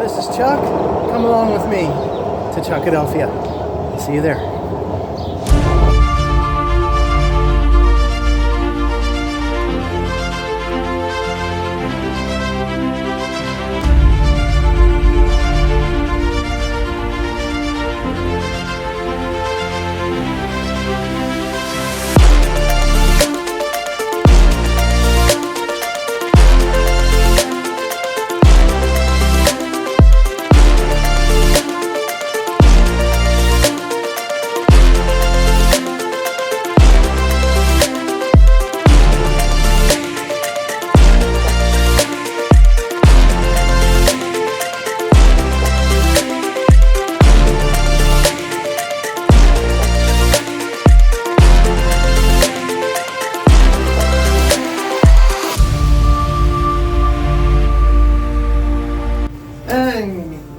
this is Chuck. Come along with me to Chuckadelphia. See you there.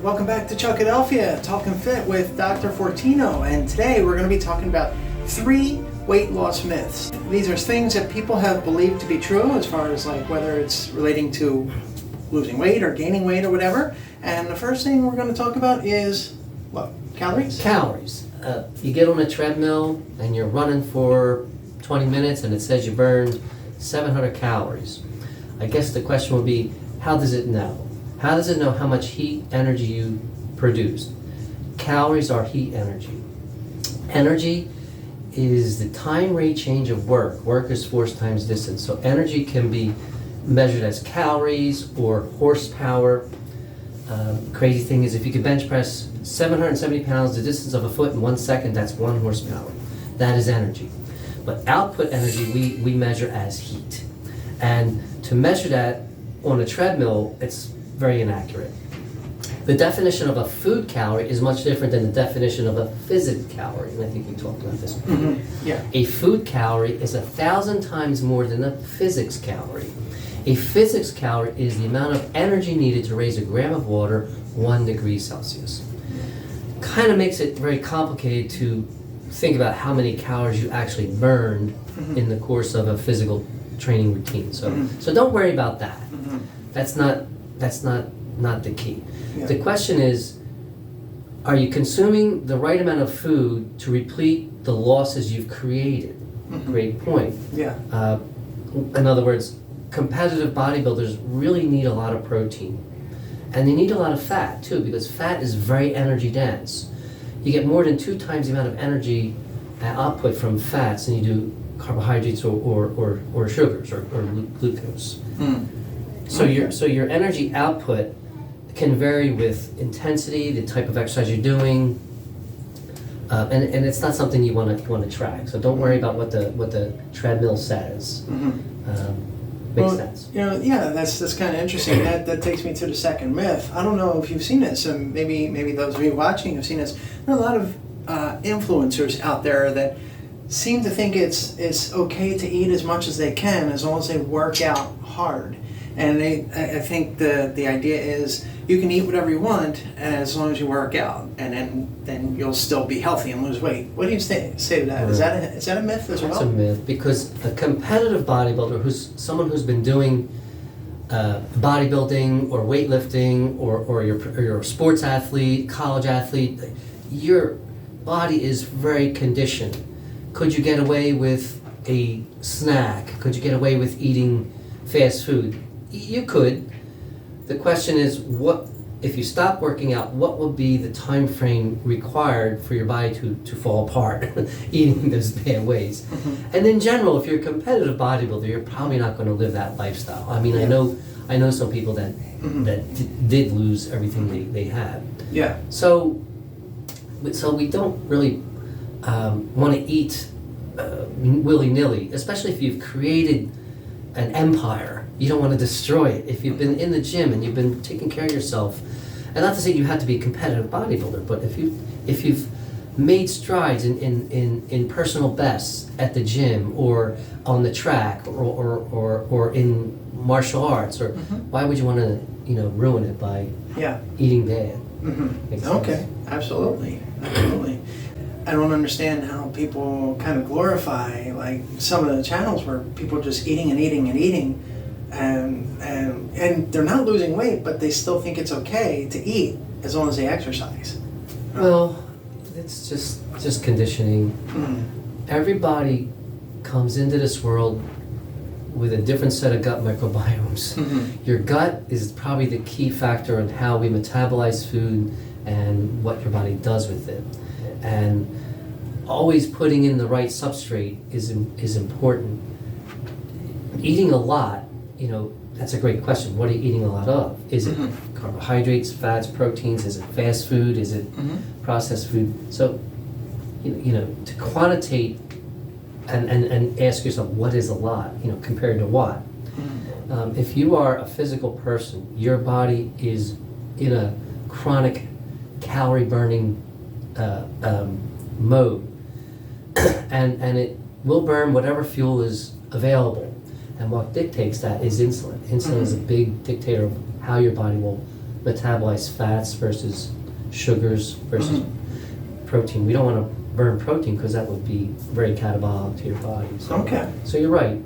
Welcome back to Chuckadelphia, Talking Fit with Dr. Fortino, and today we're going to be talking about 3 weight loss myths. These are things that people have believed to be true as far as like whether it's relating to losing weight or gaining weight or whatever. And the first thing we're going to talk about is what? Calories? Calories. You get on a treadmill and you're running for 20 minutes and it says you burned 700 calories. I guess the question would be, how does it know? How does it know how much heat energy you produced? Calories are heat energy. Energy is the time rate change of work. Work is force times distance. So energy can be measured as calories or horsepower. Crazy thing is if you could bench press 770 pounds the distance of a foot in 1 second, that's 1 horsepower. That is energy. But output energy we measure as heat. And to measure that on a treadmill, it's very inaccurate. The definition of a food calorie is much different than the definition of a physical calorie, and I think we talked about this before. Mm-hmm. Yeah. A food calorie is 1,000 times more than a physics calorie. A physics calorie is the amount of energy needed to raise a gram of water 1 degree Celsius. Kind of makes it very complicated to think about how many calories you actually burned in the course of a physical training routine. So don't worry about that. That's not the key. Yeah. The question is, are you consuming the right amount of food to replete the losses you've created? Great point. Yeah. In other words, competitive bodybuilders really need a lot of protein. And they need a lot of fat too, because fat is very energy dense. You get more than 2 times the amount of energy output from fats than you do carbohydrates or sugars or glucose. So your energy output can vary with intensity, the type of exercise you're doing, and it's not something you want to track. So don't worry about what the treadmill says. Makes sense. You know, yeah, that's kind of interesting. That takes me to the second myth. I don't know if you've seen this, and maybe those of you watching have seen this. There are a lot of influencers out there that seem to think it's okay to eat as much as they can as long as they work out hard. And I think the idea is you can eat whatever you want as long as you work out, and then you'll still be healthy and lose weight. What do you say to that? Right. Is that a myth as well? It's a myth, because a competitive bodybuilder, who's someone who's been doing bodybuilding or weightlifting or you're a sports athlete, college athlete, your body is very conditioned. Could you get away with a snack? Could you get away with eating fast food? You could. The question is, what if you stop working out, what will be the time frame required for your body to fall apart eating those bad ways? And in general, if you're a competitive bodybuilder, you're probably not going to live that lifestyle. I mean, I know some people that did lose everything they had. Yeah. So we don't really want to eat willy-nilly, especially if you've created an empire. You don't want to destroy it. If you've been in the gym and you've been taking care of yourself, and not to say you have to be a competitive bodybuilder, but if you've made strides in personal bests at the gym or on the track or in martial arts, or why would you want to ruin it by eating bad? Okay, absolutely. I don't understand how people kind of glorify like some of the channels where people are just eating and eating and eating and they're not losing weight, but they still think it's okay to eat as long as they exercise. Well, it's just conditioning. Everybody comes into this world with a different set of gut microbiomes. Your gut is probably the key factor in how we metabolize food and what your body does with it. And always putting in the right substrate is important. Eating a lot, that's a great question. What are you eating a lot of? Is it carbohydrates, fats, proteins? Is it fast food? Is it processed food? So, to quantitate and ask yourself, what is a lot, compared to what? If you are a physical person, your body is in a chronic calorie burning mode, and it will burn whatever fuel is available. And what dictates that is insulin. Insulin is a big dictator of how your body will metabolize fats versus sugars versus protein. We don't want to burn protein because that would be very catabolic to your body. So you're right.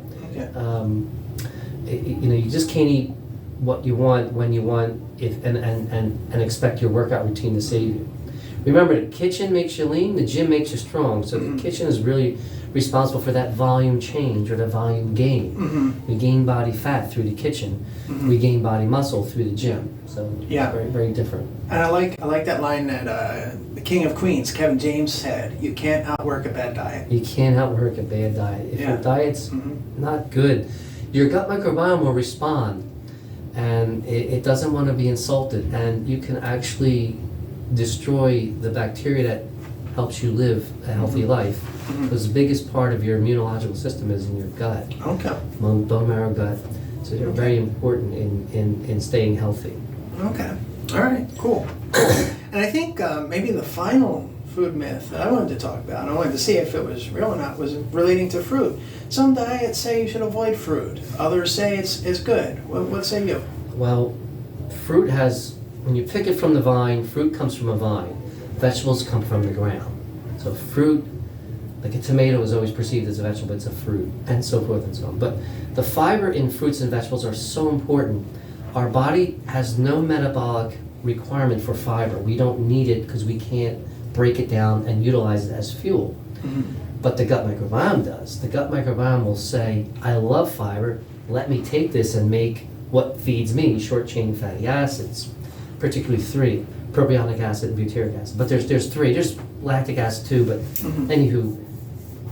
You just can't eat what you want when you want, and expect your workout routine to save you. Remember, the kitchen makes you lean, the gym makes you strong. So the kitchen is really responsible for that volume change or the volume gain. We gain body fat through the kitchen. We gain body muscle through the gym. So very, very different. And I like that line that the King of Queens, Kevin James, said: "You can't outwork a bad diet." You can't outwork a bad diet. If your diet's not good, your gut microbiome will respond, and it doesn't want to be insulted, and you can actually destroy the bacteria that helps you live a healthy life. Because the biggest part of your immunological system is in your gut, bone marrow, gut. So they're very important in staying healthy. Okay. All right. Cool. And I think maybe the final food myth that I wanted to talk about, and I wanted to see if it was real or not, was relating to fruit. Some diets say you should avoid fruit. Others say it's good. What say you? Well, fruit has, when you pick it from the vine, fruit comes from a vine. Vegetables come from the ground. So fruit, like a tomato, is always perceived as a vegetable, but it's a fruit, and so forth and so on. But the fiber in fruits and vegetables are so important. Our body has no metabolic requirement for fiber. We don't need it because we can't break it down and utilize it as fuel. But the gut microbiome does. The gut microbiome will say, I love fiber, let me take this and make what feeds me, short chain fatty acids, particularly 3, propionic acid and butyric acid. But there's 3, there's lactic acid too, but anywho,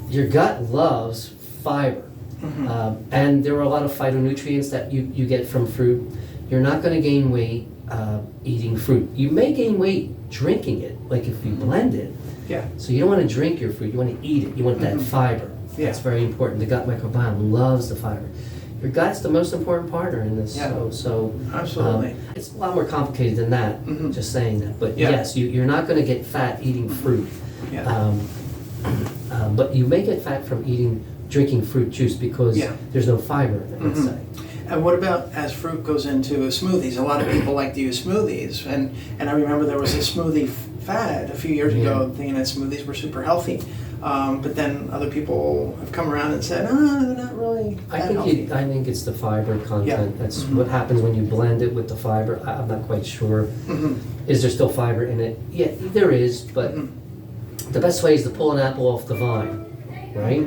your gut loves fiber. And there are a lot of phytonutrients that you get from fruit. You're not going to gain weight eating fruit. You may gain weight drinking it, like if you blend it. So you don't want to drink your fruit, you want to eat it. You want that fiber. That's very important. The gut microbiome loves the fiber. Your gut's the most important partner in this. So absolutely. It's a lot more complicated than that, just saying that. But yes, you're not going to get fat eating fruit. But you may get fat from drinking fruit juice because there's no fiber in it, let's say. And what about as fruit goes into smoothies? A lot of people like to use smoothies, and I remember there was a smoothie fad a few years ago, thinking that smoothies were super healthy. But then other people have come around and said, they're not really that healthy. I think it's the fiber content. That's what happens when you blend it with the fiber. I'm not quite sure. Is there still fiber in it? Yeah, there is, but the best way is to pull an apple off the vine, right?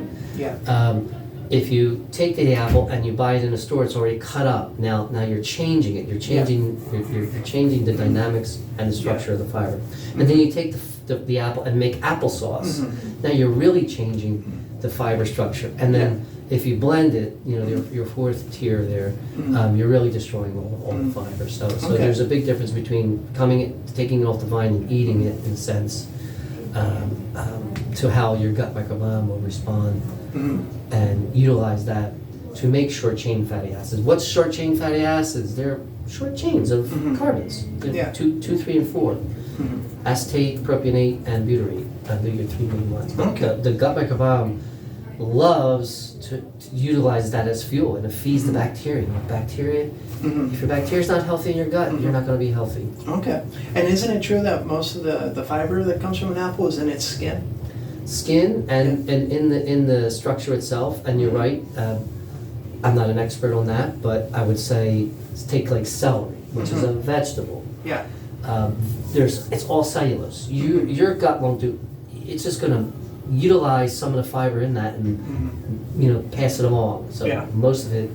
If you take the apple and you buy it in a store, it's already cut up. Now you're changing it. You're changing the dynamics and the structure of the fiber. And then you take the apple and make applesauce. Now you're really changing the fiber structure. And then if you blend it, your 4th tier there, you're really destroying all the fiber. So there's a big difference between taking it off the vine and eating it, in a sense, to how your gut microbiome will respond and utilize that to make short chain fatty acids. What's short chain fatty acids? They're short chains of carbons. 2, 3, and 4. Acetate, propionate, and butyrate. They're your 3 main ones. But the gut microbiome loves to utilize that as fuel, and it feeds the bacteria. If your bacteria is not healthy in your gut, you're not going to be healthy. And isn't it true that most of the fiber that comes from an apple is in its skin? And in the structure itself, and you're right. I'm not an expert on that, but I would say take like celery, which is a vegetable. Yeah. It's all cellulose. Your gut won't do. It's just going to utilize some of the fiber in that and pass it along. So most of it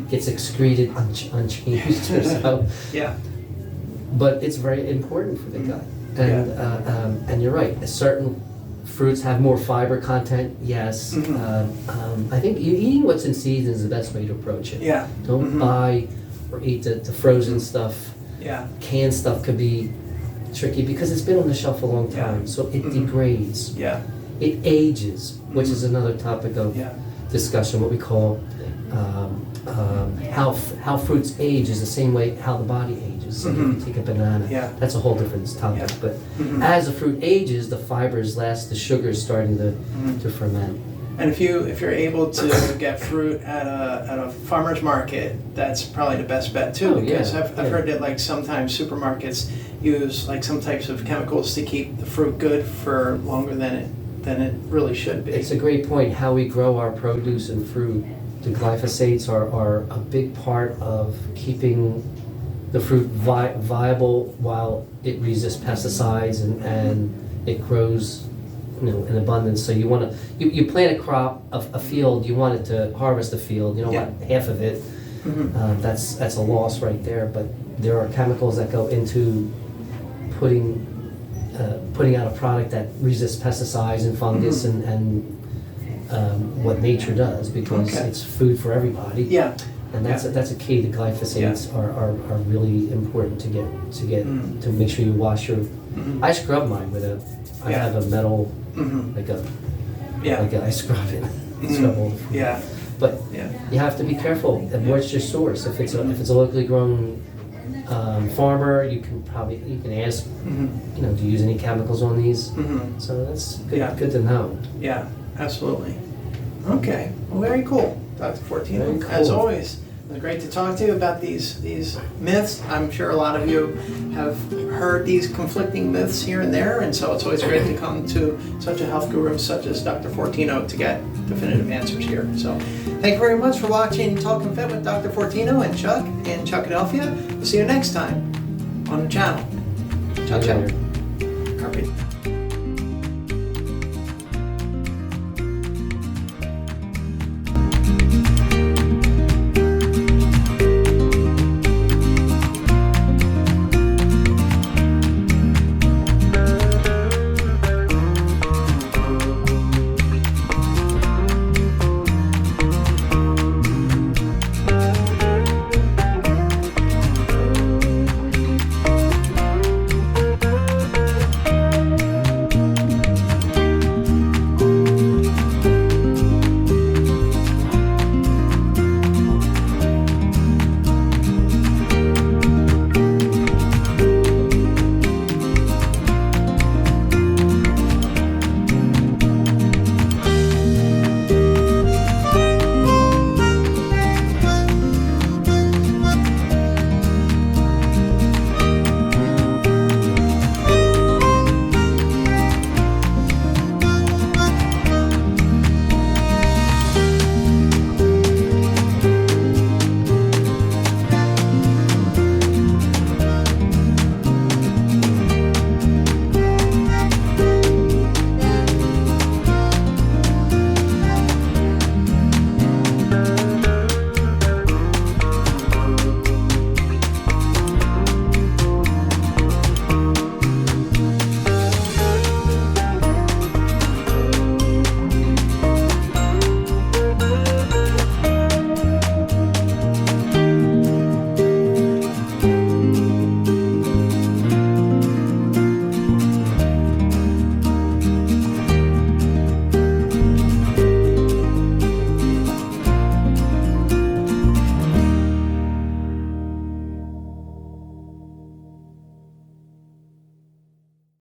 gets excreted unchanged or so. Yeah. But it's very important for the gut. And you're right. Certain fruits have more fiber content. Yes. I think eating what's in season is the best way to approach it. Yeah. Don't buy or eat the frozen stuff. Yeah. Canned stuff could be tricky because it's been on the shelf a long time, so it degrades. Yeah. It ages, which is another topic of discussion. What we call how fruits age is the same way how the body ages. So if you take a banana, that's a whole different topic. But as the fruit ages, the fibers last, the sugar is starting to ferment. And if you're able to get fruit at a farmer's market, that's probably the best bet too. Because I've heard that like sometimes supermarkets use like some types of chemicals to keep the fruit good for longer than it really should be. It's a great point. How we grow our produce and fruit, the glyphosates are a big part of keeping the fruit viable while it resists pesticides and it grows in abundance. So you want to you plant a crop of a field, you want it to harvest a field, you don't want half of it. That's a loss right there. But there are chemicals that go into putting out a product that resists pesticides and fungus and what nature does, because it's food for everybody. Yeah. And that's a key. The glyphosates are really important to get to make sure you wash your. I scrub mine with I have a metal like I scrub it. Scrub all the fruit. But you have to be careful. What's your source? If it's a locally grown farmer, you can ask, do you use any chemicals on these? So that's good to know. Yeah, absolutely. Okay, well, very cool, Dr. Fortino. Very cool. As always, it was great to talk to you about these myths. I'm sure a lot of you have heard these conflicting myths here and there, and so it's always great to come to such a health guru such as Dr. Fortino to get definitive answers here. So thank you very much for watching Talking Fit with Dr. Fortino and Chuck in Chuckadelphia. We'll see you next time on the channel. Ciao, ciao. Carpe.